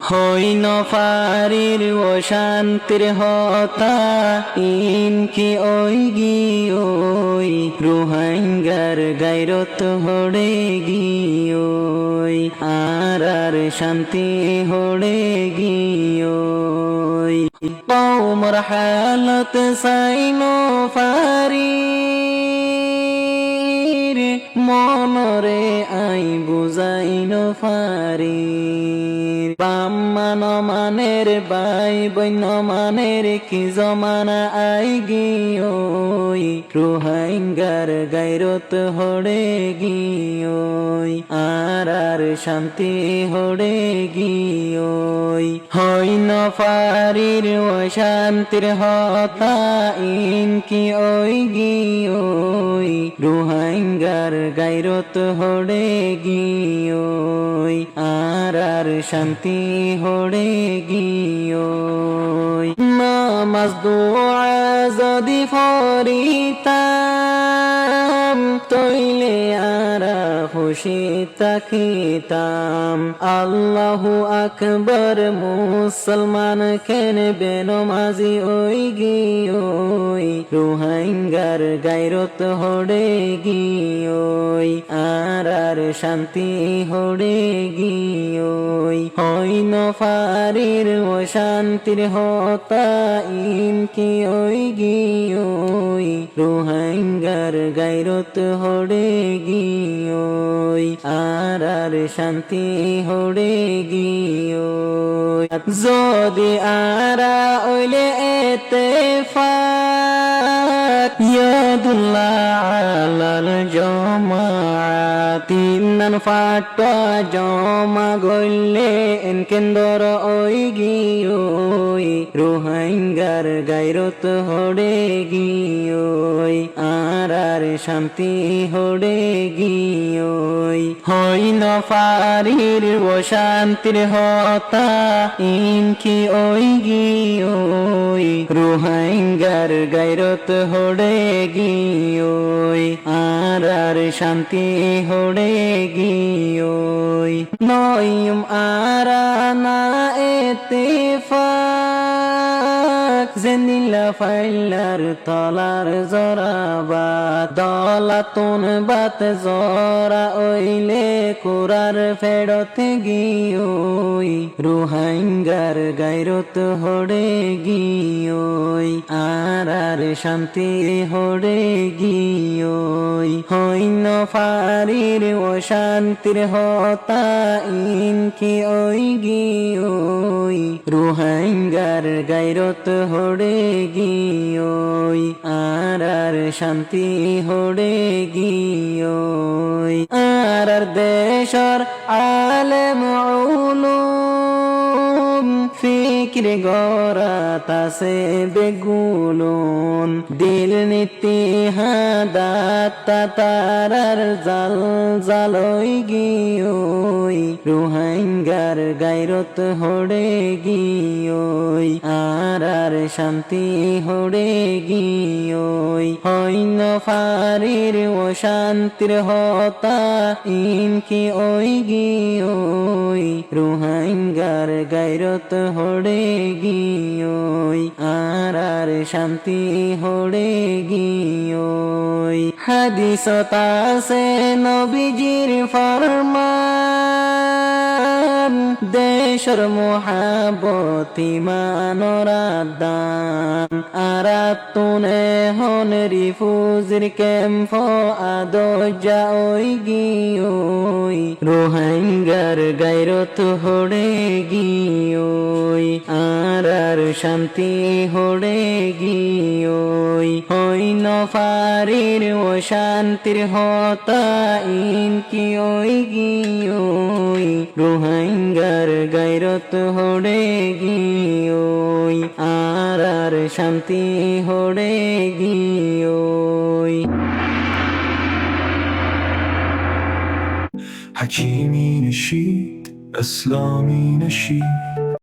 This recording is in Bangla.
হইন ফারির ও শান্তির হতা ইনকি ওই গি ওই রুহাঙ্গার গাইরত হড়ে গি ওই আর শান্তি হড়ে গি ওই কওমর হালত সাইনো ফারি মনরে আই বুঝাইনো ফারি বাম্মান মানের বাই বন্য মানের কি জমানা আই গিয়োই রুহাঙ্গার গাইরত হড়ে গিয়োই আর শান্তি হড়ে গিয়োই হইন ফারির ও শান্তির হতা ইনকি ওই গিয়োই রুহাঙ্গার গাইরত হড়ে গিয়োই আর শান্তি হড়ে গিয়োই নামাজ দোয়া যদি ফরিতাম তইলে আরা খুশি তাকিতাম আল্লাহু আকবার মুসলমান কেন বেনমাজি ওই গিয়োই রুহাঙ্গার গাইরত হড়ে গিয়োই আর শান্তি হড়ে গিয়োই হইন ফারির ও শান্তির হতা ইনকি ওই গিয়োই রুহাঙ্গার গাইরত হড়ে গিয়োই আর শান্তি হড়ে গিয়োই যদি আরা ওইলে এতেফাক ইয়াদুল্লাহ আলাল জমাআতিন ফাট্টা জমা গইলে এন কেন্দর ওই গিয়োই রুহাঙ্গার গাইরত হড়ে গিয়োই আর শান্তি হড়ে গিয়োই হইন ফারির ও শান্তির হতা ইনকি ওই গিয়োই রুহাঙ্গার গাইরত হড়ে গিয়োই আর শান্তি হড়ে গিয়োই নয়ম আরা না এতেফাক জেনিলা ফাইলার তলার জরাবাত দলাতুন বাত জরা ওইলে কুরার ফেরত গিয়োই রুহাঙ্গার গাইরত হড়ে গিয়োই আর শান্তি হড়ে গিয়োই হইন ফারির ও শান্তির হতা ইনকি ওই গিয়োই রুহাঙ্গার গাইরত হড়ে গিয়োই আর শান্তি হড়ে গিয়োই আর দেশর আলেম উলুম ফিক্র গরাত আছে বেগুলুন দিল নীতি হাদাত তারার জাল জালই গিয়োই রুহাঙ্গার গাইরত হড়ে গিয়োই আর শান্তি হড়ে গিয়োই হইন ফারির ও শান্তির হতা ইনকি ওই গিয়োই রুহাঙ্গার গাইরত হড়ে গিয়োই আর শান্তি হড়ে গিয়োই হাদিসত আছে নবীজির ফরমান দেশর মোহাবত ইমানরা দান আরাতুনে হন রিফুজির ক্যাম্প আদজা ওই গিয়োই রোহাঙ্গার গাইরত হড়ে গিয়োই আর শান্তি হড়ে গিয়োই হইন ফারির ও শান্তির হতা ইনকি ওই গিয়োই রোহাঙ্গার গাইরত হড়ে গিয়োই আর শান্তি হড়ে গিয়োই حكيمي نشيد أسلامي نشيد